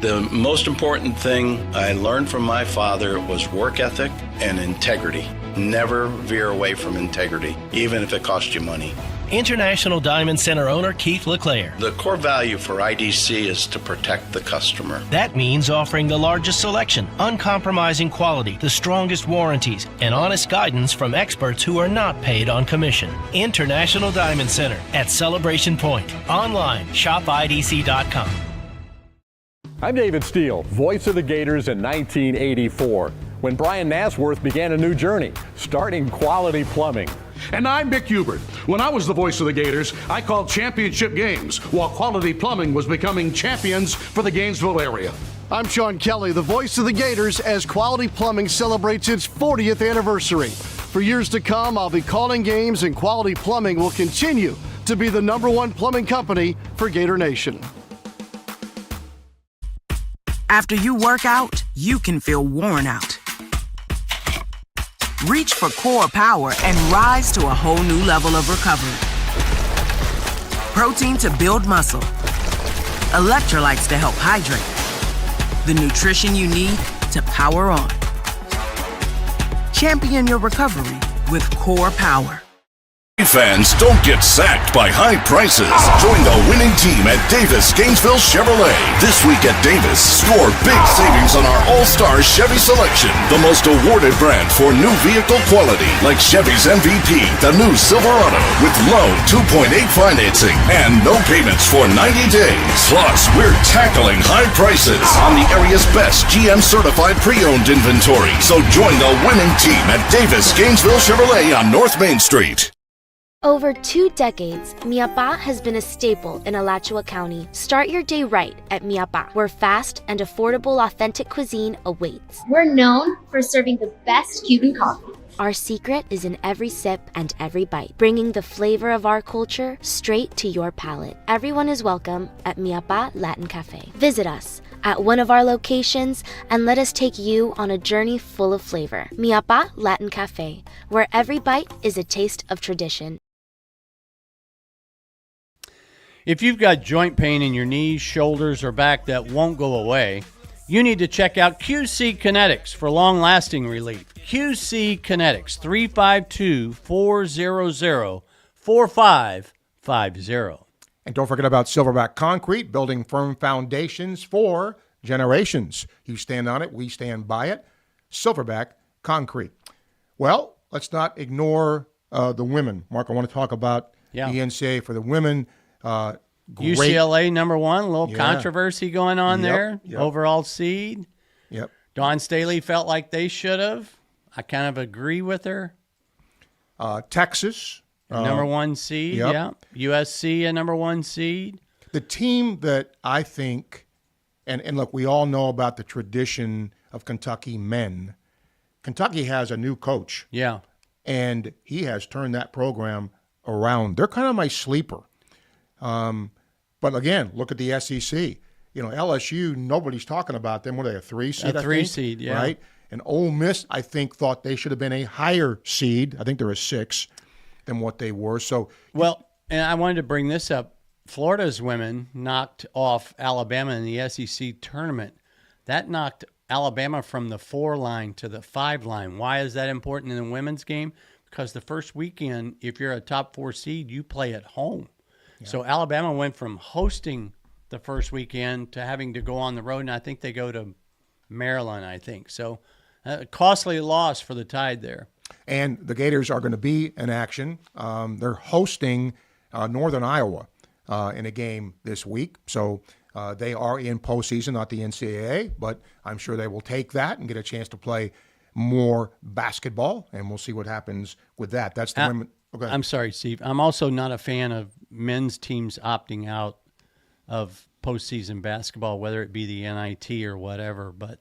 The most important thing I learned from my father was work ethic and integrity. Never veer away from integrity, even if it costs you money. International Diamond Center owner Keith LeClaire. The core value for IDC is to protect the customer. That means offering the largest selection, uncompromising quality, the strongest warranties, and honest guidance from experts who are not paid on commission. International Diamond Center at Celebration Point. Online, shopidc.com. I'm David Steele, voice of the Gators in 1984, when Brian Nasworth began a new journey, starting Quality Plumbing. And I'm Mick Hubert. When I was the voice of the Gators, I called championship games, while Quality Plumbing was becoming champions for the Gainesville area. I'm Sean Kelly, the voice of the Gators, as Quality Plumbing celebrates its 40th anniversary. For years to come, I'll be calling games, and Quality Plumbing will continue to be the #1 plumbing company for Gator Nation. After you work out, you can feel worn out. Reach for core power and rise to a whole new level of recovery. Protein to build muscle. Electrolytes to help hydrate. The nutrition you need to power on. Champion your recovery with core power. Fans, don't get sacked by high prices. Join the winning team at Davis Gainesville Chevrolet. This week at Davis, score big savings on our all-star Chevy selection. The most awarded brand for new vehicle quality, like Chevy's MVP, the new Silverado, with low 2.8 financing and no payments for 90 days. Plus, we're tackling high prices on the area's best GM-certified pre-owned inventory. So join the winning team at Davis Gainesville Chevrolet on North Main Street. Over 2 decades, Miapa has been a staple in Alachua County. Start your day right at Miapa, where fast and affordable authentic cuisine awaits. We're known for serving the best Cuban coffee. Our secret is in every sip and every bite, bringing the flavor of our culture straight to your palate. Everyone is welcome at Miapa Latin Cafe. Visit us at one of our locations and let us take you on a journey full of flavor. Miapa Latin Cafe, where every bite is a taste of tradition. If you've got joint pain in your knees, shoulders, or back that won't go away, you need to check out QC Kinetics for long-lasting relief. QC Kinetics, 352-400-4550. And don't forget about Silverback Concrete, building firm foundations for generations. You stand on it, we stand by it. Silverback Concrete. Well, let's not ignore the women. Mark, I want to talk about the NCAA for the women. UCLA #1, a little controversy going on there. Yep. Overall seed. Yep. Dawn Staley felt like they should have. I kind of agree with her. Texas. #1 seed, yeah. USC, a #1 seed. The team that I think, and look, we all know about the tradition of Kentucky men. Kentucky has a new coach. Yeah. And he has turned that program around. They're kind of my sleeper. But again, look at the SEC. You know, LSU, nobody's talking about them. What are they, a 3 seed? A 3 seed, yeah. Right? And Ole Miss, I think, thought they should have been a higher seed. I think they're a 6 than what they were. So, well, and I wanted to bring this up. Florida's women knocked off Alabama in the SEC tournament. That knocked Alabama from the 4 line to the 5 line. Why is that important in the women's game? because the first weekend, if you're a top 4 seed, you play at home. Yeah. So Alabama went from hosting the first weekend to having to go on the road, and I think they go to Maryland, I think. So a costly loss for the Tide there. And the Gators are going to be in action. They're hosting Northern Iowa in a game this week. So they are in postseason, not the NCAA, but I'm sure they will take that and get a chance to play more basketball, and we'll see what happens with that. That's the women. Okay. I'm sorry, Steve. I'm also not a fan of men's teams opting out of postseason basketball, whether it be the NIT or whatever. But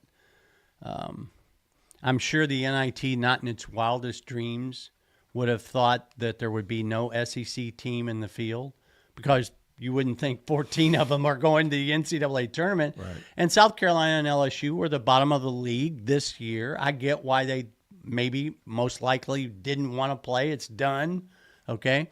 I'm sure the NIT, not in its wildest dreams, would have thought that there would be no SEC team in the field, because you wouldn't think 14 of them are going to the NCAA tournament. Right. And South Carolina and LSU were the bottom of the league this year. I get why they maybe most likely didn't want to play. It's done. Okay.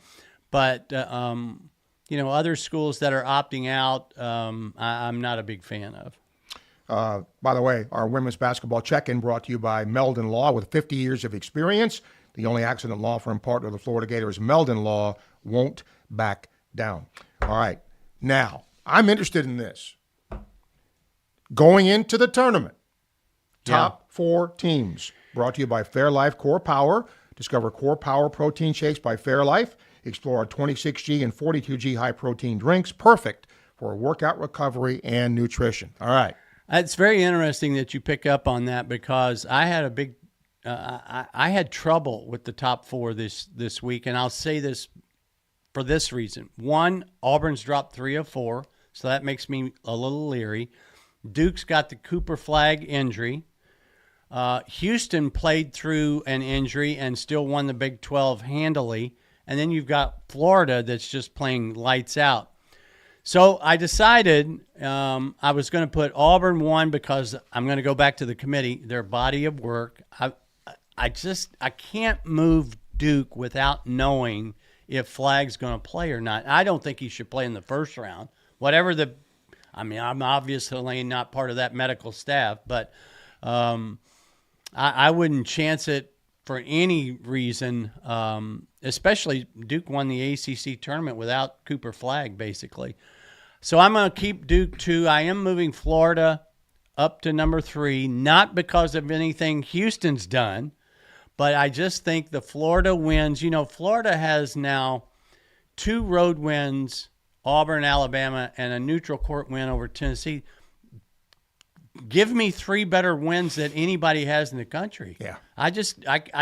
But, other schools that are opting out, I'm not a big fan of. By the way, our women's basketball check-in brought to you by Meldon Law. With 50 years of experience, the only accident law firm partner of the Florida Gators, Meldon Law, won't back down. All right. Now, I'm interested in this. Going into the tournament, top 4 teams, brought to you by Fairlife Core Power. Discover Core Power protein shakes by Fairlife. Explore our 26G and 42G high-protein drinks, perfect for workout recovery and nutrition. All right. It's very interesting that you pick up on that, because I had a big I had trouble with the top 4 this week, and I'll say this for this reason. One, Auburn's dropped 3 of 4, so that makes me a little leery. Duke's got the Cooper Flag injury. Houston played through an injury and still won the Big 12 handily. And then you've got Florida that's just playing lights out. So I decided I was going to put Auburn 1, because I'm going to go back to the committee, their body of work. I can't move Duke without knowing if Flag's going to play or not. I don't think he should play in the first round. I'm obviously not part of that medical staff, but I wouldn't chance it for any reason, especially Duke won the ACC tournament without Cooper Flag, basically. So I'm going to keep Duke 2. I am moving Florida up to number 3, not because of anything Houston's done, but I just think the Florida wins. Florida has now 2 road wins, Auburn, Alabama, and a neutral court win over Tennessee. Give me 3 better wins that anybody has in the country. Yeah. I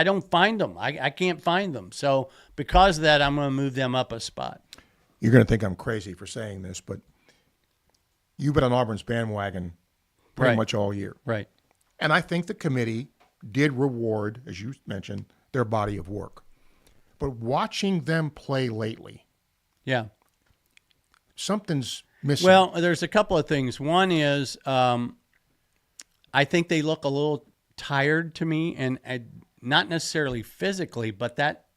don't find them. I can't find them. So because of that, I'm going to move them up a spot. You're going to think I'm crazy for saying this, but you've been on Auburn's bandwagon pretty much all year. Right. And I think the committee did reward, as you mentioned, their body of work. But watching them play lately, something's missing. Well, there's a couple of things. One is I think they look a little tired to me, and not necessarily physically, but that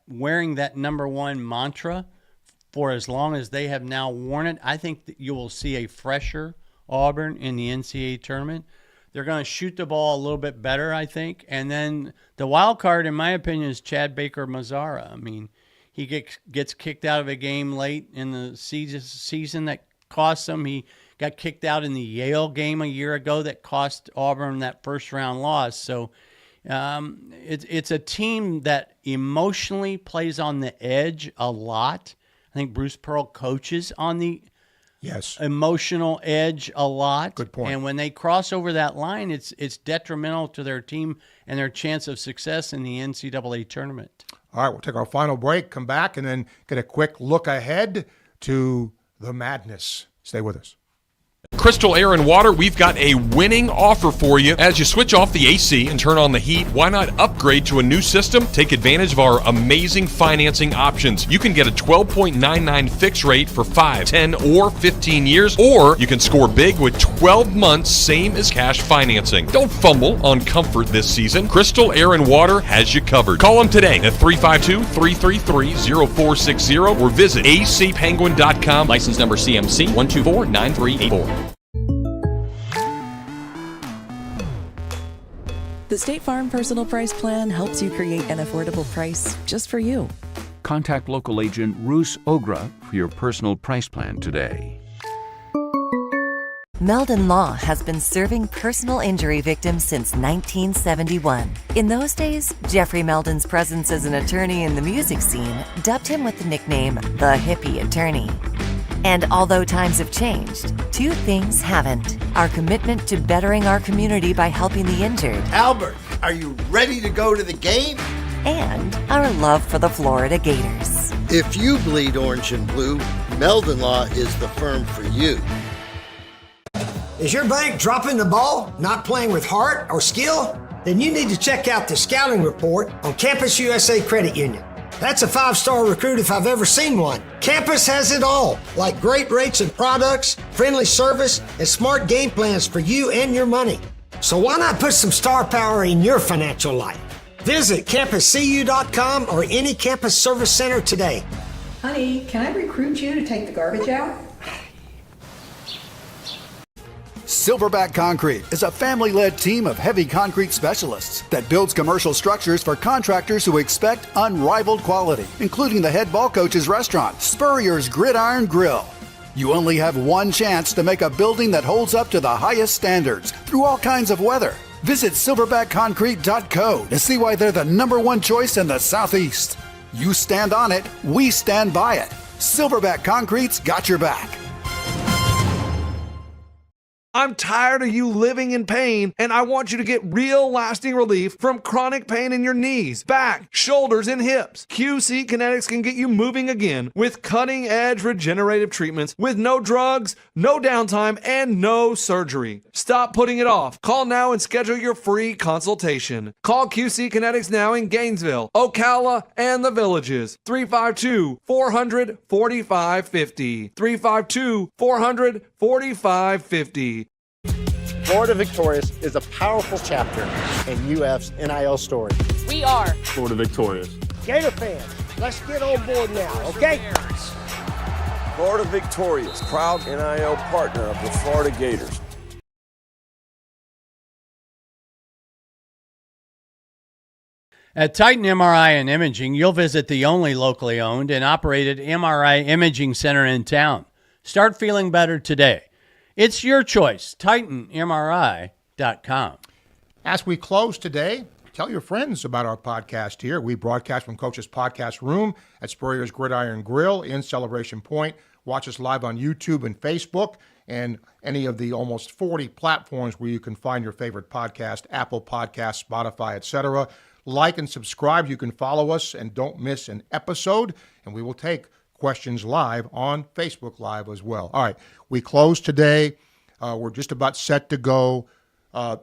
wearing that number 1 mantra for as long as they have now worn it, I think that you will see a fresher Auburn in the NCAA tournament. They're going to shoot the ball a little bit better, I think. And then the wild card, in my opinion, is Chad Baker-Mazara. I mean, he gets kicked out of a game late in the season that cost him. He got kicked out in the Yale game a year ago that cost Auburn that first-round loss. So it's a team that emotionally plays on the edge a lot. I think Bruce Pearl coaches on the emotional edge a lot. Good point. And when they cross over that line, it's detrimental to their team and their chance of success in the NCAA tournament. All right, we'll take our final break, come back, and then get a quick look ahead to the madness. Stay with us. Crystal Air and Water, we've got a winning offer for you. As you switch off the AC and turn on the heat, why not upgrade to a new system? Take advantage of our amazing financing options. You can get a 12.99 fixed rate for 5, 10, or 15 years, or you can score big with 12 months, same as cash financing. Don't fumble on comfort this season. Crystal Air and Water has you covered. Call them today at 352-333-0460 or visit acpenguin.com. License number CMC 1249384. The State Farm Personal Price Plan helps you create an affordable price just for you. Contact local agent Roos Ogra for your personal price plan today. Meldon Law has been serving personal injury victims since 1971. In those days, Jeffrey Meldon's presence as an attorney in the music scene dubbed him with the nickname the Hippie Attorney. And although times have changed, two things haven't: our commitment to bettering our community by helping the injured, Albert, are you ready to go to the game? and our love for the Florida Gators. If you bleed orange and blue, Meldon Law is the firm for you. Is your bank dropping the ball, not playing with heart or skill? Then you need to check out the scouting report on Campus USA Credit Union. That's a 5-star recruit if I've ever seen one. Campus has it all, like great rates and products, friendly service, and smart game plans for you and your money. So why not put some star power in your financial life? Visit campuscu.com or any campus service center today. Honey, can I recruit you to take the garbage out? Silverback Concrete is a family-led team of heavy concrete specialists that builds commercial structures for contractors who expect unrivaled quality, including the head ball coach's restaurant, Spurrier's Gridiron Grill. You only have one chance to make a building that holds up to the highest standards through all kinds of weather. Visit silverbackconcrete.co to see why they're the #1 choice in the Southeast. You stand on it, we stand by it. Silverback Concrete's got your back. I'm tired of you living in pain, and I want you to get real lasting relief from chronic pain in your knees, back, shoulders, and hips. QC Kinetics can get you moving again with cutting-edge regenerative treatments with no drugs, no downtime, and no surgery. Stop putting it off. Call now and schedule your free consultation. Call QC Kinetics now in Gainesville, Ocala, and the Villages. 352-400-4550. 352-400-4550. Florida Victorious is a powerful chapter in UF's NIL story. We are Florida Victorious. Gator fans, let's get on board now, okay? Florida Victorious, proud NIL partner of the Florida Gators. At Titan MRI and Imaging, you'll visit the only locally owned and operated MRI imaging center in town. Start feeling better today. It's your choice, TitanMRI.com. As we close today, tell your friends about our podcast here. We broadcast from Coach's Podcast Room at Spurrier's Gridiron Grill in Celebration Point. Watch us live on YouTube and Facebook and any of the almost 40 platforms where you can find your favorite podcast, Apple Podcasts, Spotify, etc. Like and subscribe. You can follow us and don't miss an episode, and we will take questions live on Facebook Live as well. All right, we close today. We're just about set to go. I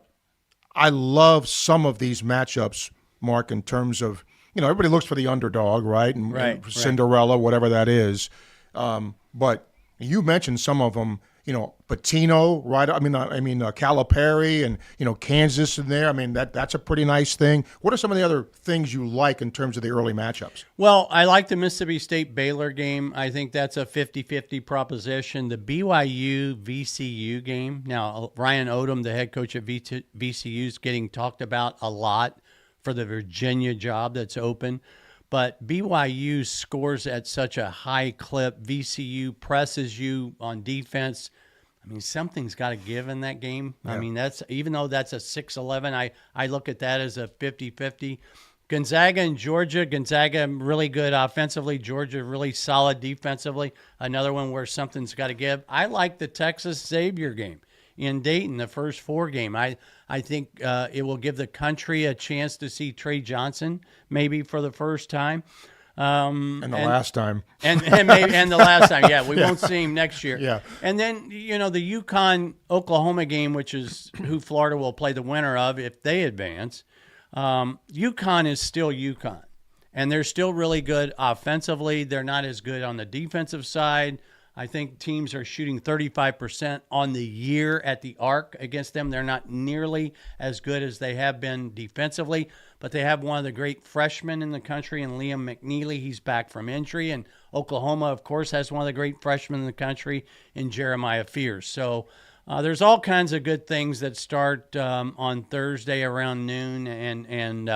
love some of these matchups, Mark, in terms of, everybody looks for the underdog, right? And Cinderella, whatever that is. But you mentioned some of them, Patino, right? Calipari and, Kansas in there. That's a pretty nice thing. What are some of the other things you like in terms of the early matchups? Well, I like the Mississippi State-Baylor game. I think that's a 50-50 proposition. The BYU-VCU game. Now, Ryan Odom, the head coach at VCU, is getting talked about a lot for the Virginia job that's open. But BYU scores at such a high clip. VCU presses you on defense. Something's got to give in that game. Yeah. That's, even though that's a 6-11, I look at that as a 50-50. Gonzaga and Georgia. Gonzaga really good offensively. Georgia really solid defensively. Another one where something's got to give. I like the Texas Xavier game in Dayton, the first 4 game. I think it will give the country a chance to see Trey Johnson maybe for the first time. And the last time. And the last time, yeah. We won't see him next year. Yeah. And then, the UConn-Oklahoma game, which is who Florida will play the winner of if they advance. UConn is still UConn. And they're still really good offensively. They're not as good on the defensive side. I think teams are shooting 35% on the year at the arc against them. They're not nearly as good as they have been defensively, but they have one of the great freshmen in the country in Liam McNeely. He's back from injury. And Oklahoma, of course, has one of the great freshmen in the country in Jeremiah Fears. So There's all kinds of good things that start on Thursday around noon, and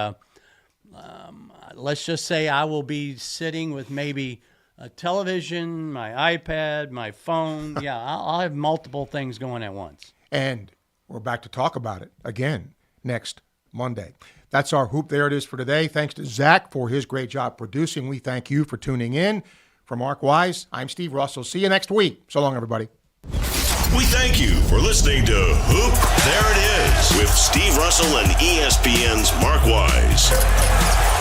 let's just say I will be sitting with maybe a television, my iPad, my phone. Yeah, I'll have multiple things going at once. And we're back to talk about it again next Monday. That's our Hoop There It Is for today. Thanks to Zach for his great job producing. We thank you for tuning in. For Mark Wise, I'm Steve Russell. See you next week. So long, everybody. We thank you for listening to Hoop There It Is with Steve Russell and ESPN's Mark Wise.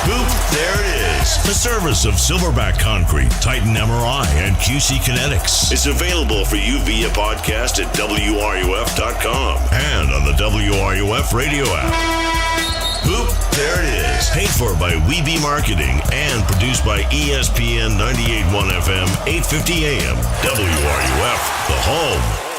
Hoop There It Is, a service of Silverback Concrete, Titan MRI, and QC Kinetics. It's available for you via podcast at WRUF.com and on the WRUF radio app. Hoop There It Is, paid for by Weeby Marketing and produced by ESPN 98.1 FM, 850 AM, WRUF, the home